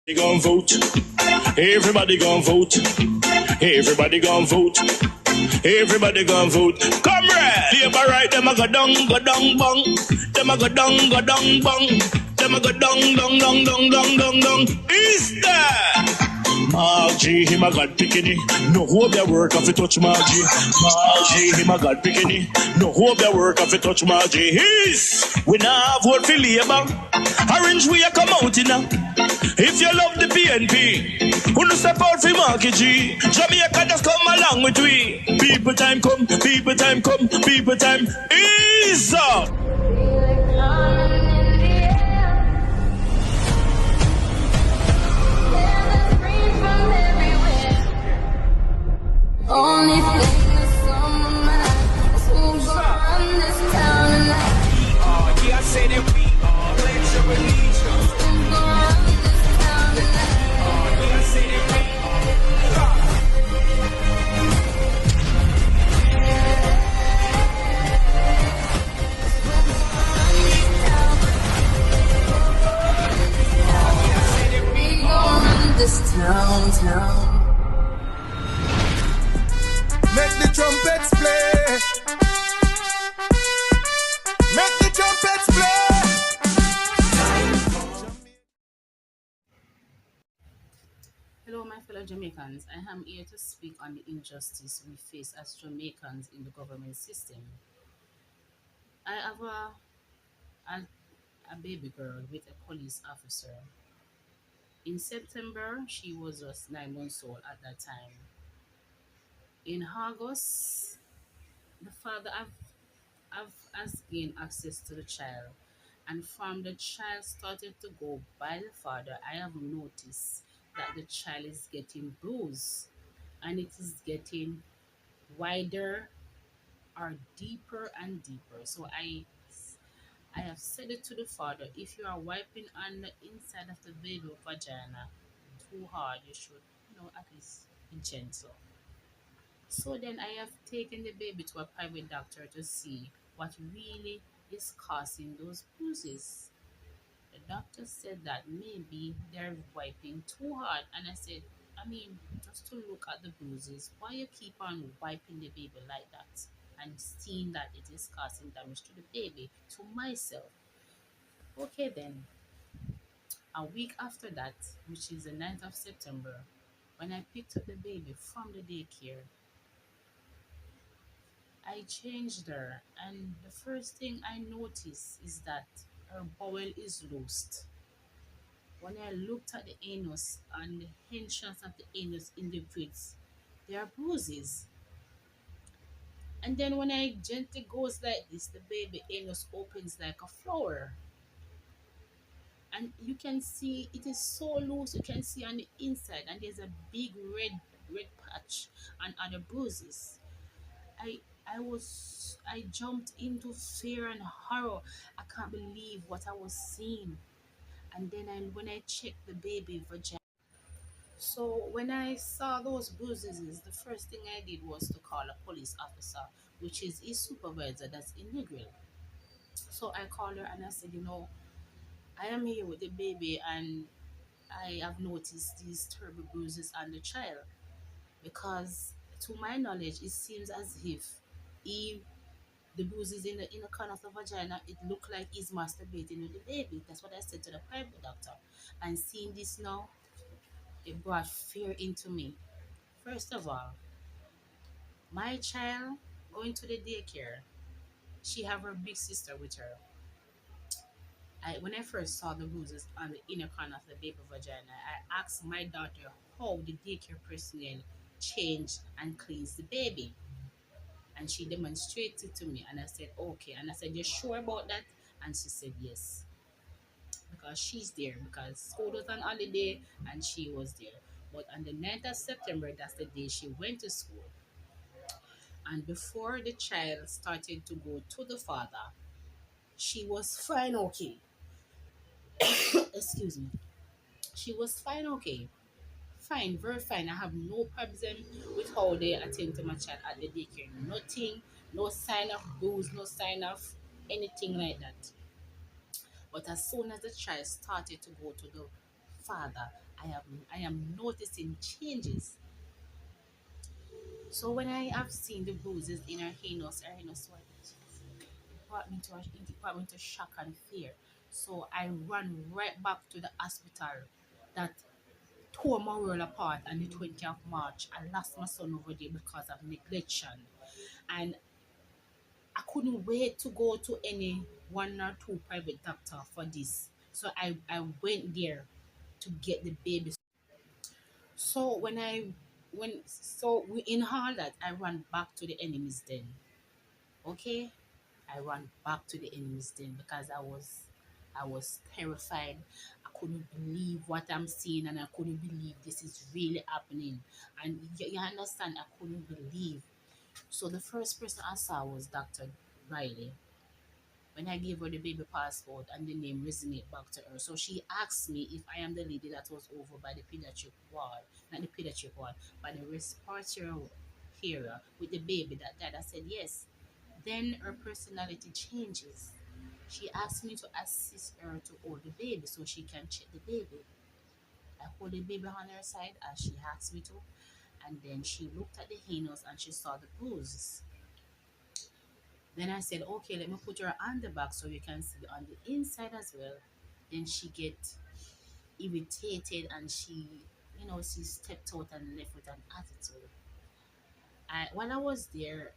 Gon' vote. Everybody gon' vote. Everybody gon' vote. Everybody gon' vote. Comrade! Labor right, them a go down, bong. Them a go down, bong. Them a go down. Is that? Margie, him a god picking. No hope their work if you touch Margie. Margie, him a god picking. No hope their work if you touch Margie. His, we now vote for Labour. Orange we a come out in now. If you love the PNP, who no step out for Marky G. Jamaica just come along with we. People time come, people time come, people time is up. Only thing that's on my mind is who's gonna run this town tonight. Yeah, I say that we are. Pledge your allegiance. Who's gonna run this town tonight? Yeah, I say that we We gonna run this town. Make the trumpets play. Make the trumpets play. Hello, my fellow Jamaicans. I am here to speak on the injustice we face as Jamaicans in the government system. I have a baby girl with a police officer. In September, she was just 9 months old at that time. In August, the father has gained access to the child, and from the child started to go by the father, I have noticed that the child is getting bruised and it is getting wider or deeper and deeper. So I have said it to the father, if you are wiping on the inside of the baby vagina too hard, you should, at least be gentle. So then I have taken the baby to a private doctor to see what really is causing those bruises. The doctor said that maybe they're wiping too hard, and I said, just to look at the bruises, why you keep on wiping the baby like that and seeing that it is causing damage to the baby, to myself? Okay, then a week after that, which is the 9th of September, when I picked up the baby from the daycare, I changed her, and the first thing I noticed is that her bowel is loosed. When I looked at the anus and the entrance of the anus in the braids, there are bruises. And then when I gently goes like this, the baby anus opens like a flower. And you can see it is so loose, you can see on the inside, and there's a big red patch and other bruises. I jumped into fear and horror. I can't believe what I was seeing. And then when I checked the baby vagina, so when I saw those bruises, the first thing I did was to call a police officer, which is his supervisor, that's in Negril. So I called her and I said, I am here with the baby and I have noticed these terrible bruises on the child, because to my knowledge, it seems as if he the bruises in the inner corner of the vagina, it looked like he's masturbating with the baby. That's what I said to the private doctor. And seeing this now, it brought fear into me. First of all, my child going to the daycare, she have her big sister with her. When I first saw the bruises on the inner corner of the baby vagina, I asked my daughter how the daycare personnel change and cleans the baby. And she demonstrated to me, and I said, okay. And I said, you're sure about that? And she said, yes, because she's there, because school was on holiday and she was there. But on the 9th of September, that's the day she went to school. And before the child started to go to the father, she was fine, okay. Excuse me. She was fine, okay. Fine, very fine. I have no problem with how they attend to my child at the daycare. Nothing, no sign of bruise, no sign of anything like that. But as soon as the child started to go to the father, I am noticing changes. So when I have seen the bruises in her heinous what it brought me to shock and fear. So I ran right back to the hospital that tore my world apart on the 20th of March. I lost my son over there because of neglection. And I couldn't wait to go to any one or two private doctor for this. So I went there to get the baby. So in all that I ran back to the enemy's den. Okay? I ran back to the enemy's den because I was terrified. I couldn't believe what I'm seeing and I couldn't believe this is really happening. And you understand, I couldn't believe. So the first person I saw was Dr. Riley. When I gave her the baby passport and the name resonate back to her. So she asked me if I am the lady that was over by the pediatric ward, not the pediatric ward, by the respiratory area with the baby that died. I said yes. Then her personality changes. She asked me to assist her to hold the baby so she can check the baby. I hold the baby on her side as she asked me to, and then she looked at the heinous and she saw the bruises. Then I said, okay, let me put her on the back so you can see on the inside as well. Then she get irritated and she stepped out and left with an attitude. While I was there,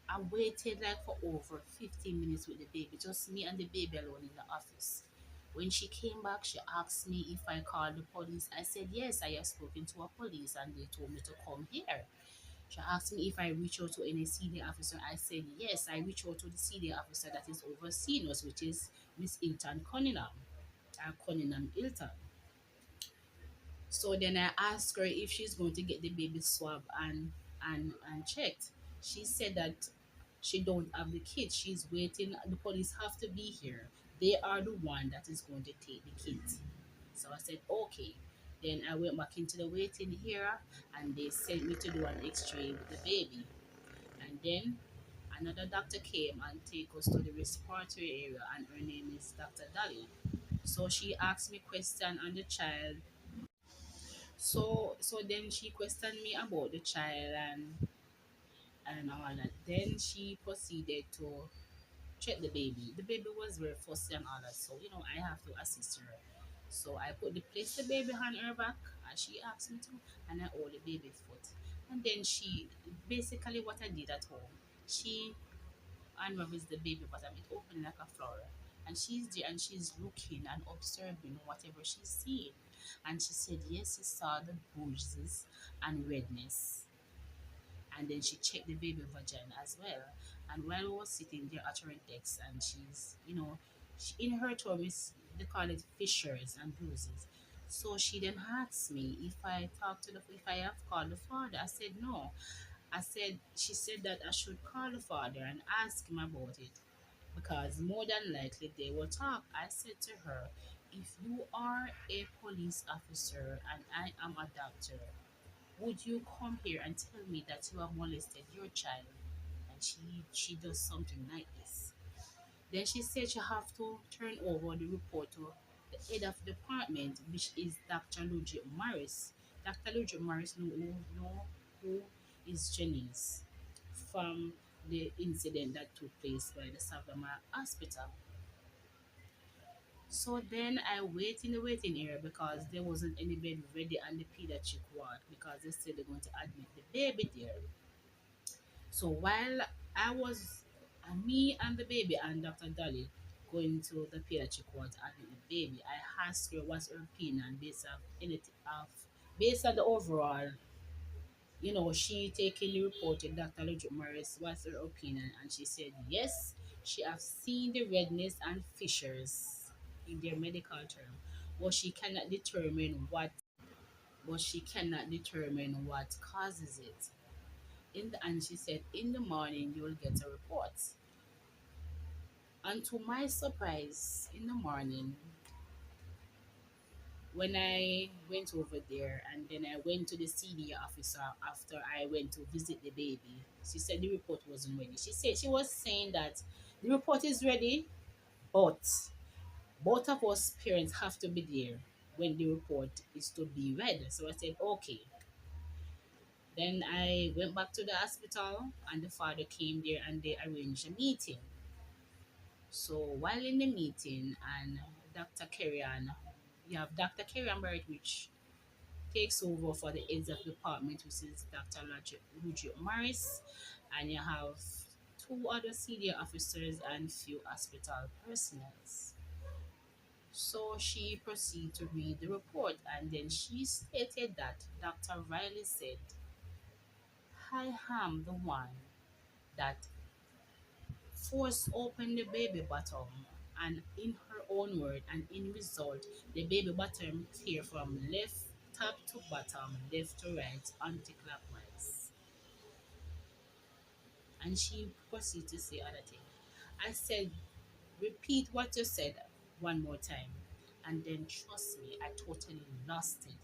I waited like for over 15 minutes with the baby, just me and the baby alone in the office. When she came back, she asked me if I called the police. I said, yes, I have spoken to a police and they told me to come here. She asked me if I reach out to any senior officer. I said, yes, I reach out to the senior officer that is overseeing us, which is Miss Hilton Cunningham, Cunningham Hilton. So then I asked her if she's going to get the baby swab and checked. She said that she don't have the kit. She's waiting. The police have to be here. They are the one that is going to take the kit. So I said, okay. Then I went back into the waiting area and they sent me to do an x-ray with the baby. And then another doctor came and take us to the respiratory area and her name is Dr. Dolly. So she asked me question on the child. So then she questioned me about the child and all that. Then she proceeded to check the baby. The baby was very fussy and all that, so I have to assist her. So I place the baby on her back as she asked me to, and I hold the baby's foot. And then she basically what I did at home, she unravels the baby bottom, it opened like a flower. And she's there and she's looking and observing whatever she's seeing. And she said, yes, she saw the bruises and redness. And then she checked the baby vagina as well. And while we were sitting there at her desk, and in her term, they call it fissures and bruises. So she then asked me if if I have called the father. I said no. She said that I should call the father and ask him about it because more than likely they will talk. I said to her, if you are a police officer and I am a doctor, would you come here and tell me that you have molested your child? And she does something like this. Then she said she have to turn over the report to the head of the department, which is Dr. Ludwig Morris. Dr. Ludwig Morris know who is Janice from the incident that took place by the Savannah Hospital. So then I wait in the waiting area because there wasn't any bed ready on the pediatric ward because they said they're going to admit the baby there. So while I was me and the baby and Dr. Dolly going to the pediatric ward to admit the baby, I asked her what's her opinion based on the overall, she taking the report to Dr. Ludwig Morris, what's her opinion, and she said yes, she have seen the redness and fissures in their medical term, but she cannot determine what causes it. And she said in the morning you will get a report. And to my surprise, in the morning, when I went over there and then I went to the senior officer after I went to visit the baby, she said the report wasn't ready. She was saying that the report is ready, but both of us parents have to be there when the report is to be read. So I said, okay. Then I went back to the hospital and the father came there and they arranged a meeting. So while in the meeting, and Dr. Kerrian, you have Dr. Kerrian Barrett, which takes over for the heads of department, which is Dr. Luigi Morris, and you have two other senior officers and few hospital personnel. So she proceeded to read the report, and then she stated that Dr. Riley said, I am the one that forced open the baby bottom, and in her own word and in result, the baby bottom tear from left top to bottom, left to right, anti-clockwise. And she proceeded to say other thing. I said, repeat what you said one more time. And then trust me, I totally lost it.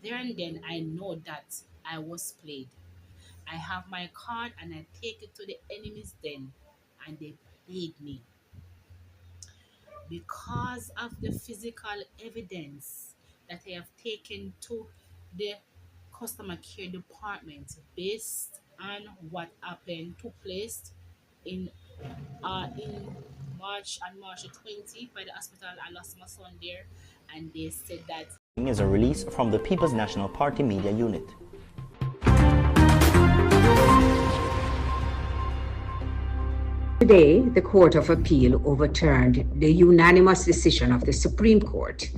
There and then I know that I was played. I have my card and I take it to the enemy's den and they played me. Because of the physical evidence that I have taken to the customer care department based on what took place in March 20 by the hospital. I lost my son there, and they said that is a release from the People's National Party Media Unit. Today, the Court of Appeal overturned the unanimous decision of the Supreme Court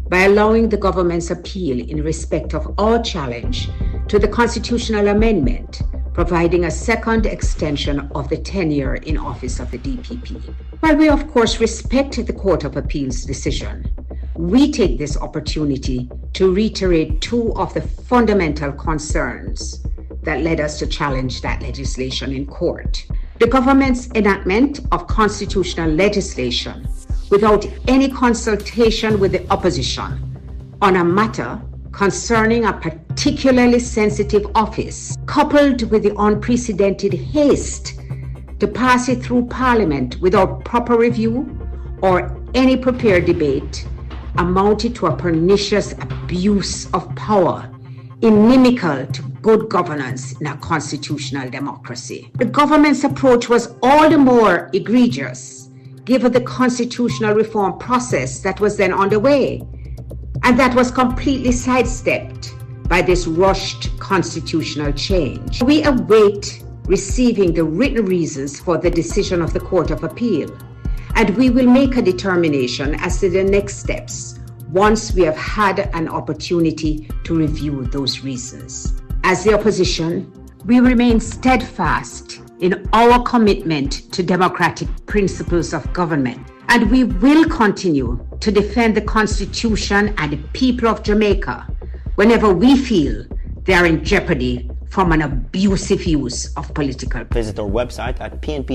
by allowing the government's appeal in respect of all challenge to the constitutional amendment, providing a second extension of the tenure in office of the DPP. While we of course respect the Court of Appeal's decision, we take this opportunity to reiterate two of the fundamental concerns that led us to challenge that legislation in court. The government's enactment of constitutional legislation without any consultation with the opposition on a matter concerning a particularly sensitive office, coupled with the unprecedented haste to pass it through Parliament without proper review or any prepared debate, amounted to a pernicious abuse of power inimical to good governance in a constitutional democracy. The government's approach was all the more egregious given the constitutional reform process that was then underway, and that was completely sidestepped by this rushed constitutional change. We await receiving the written reasons for the decision of the Court of Appeal, and we will make a determination as to the next steps once we have had an opportunity to review those reasons. As the opposition, we remain steadfast in our commitment to democratic principles of government, and we will continue to defend the Constitution and the people of Jamaica whenever we feel they are in jeopardy from an abusive use of political. Visit our website at PNP.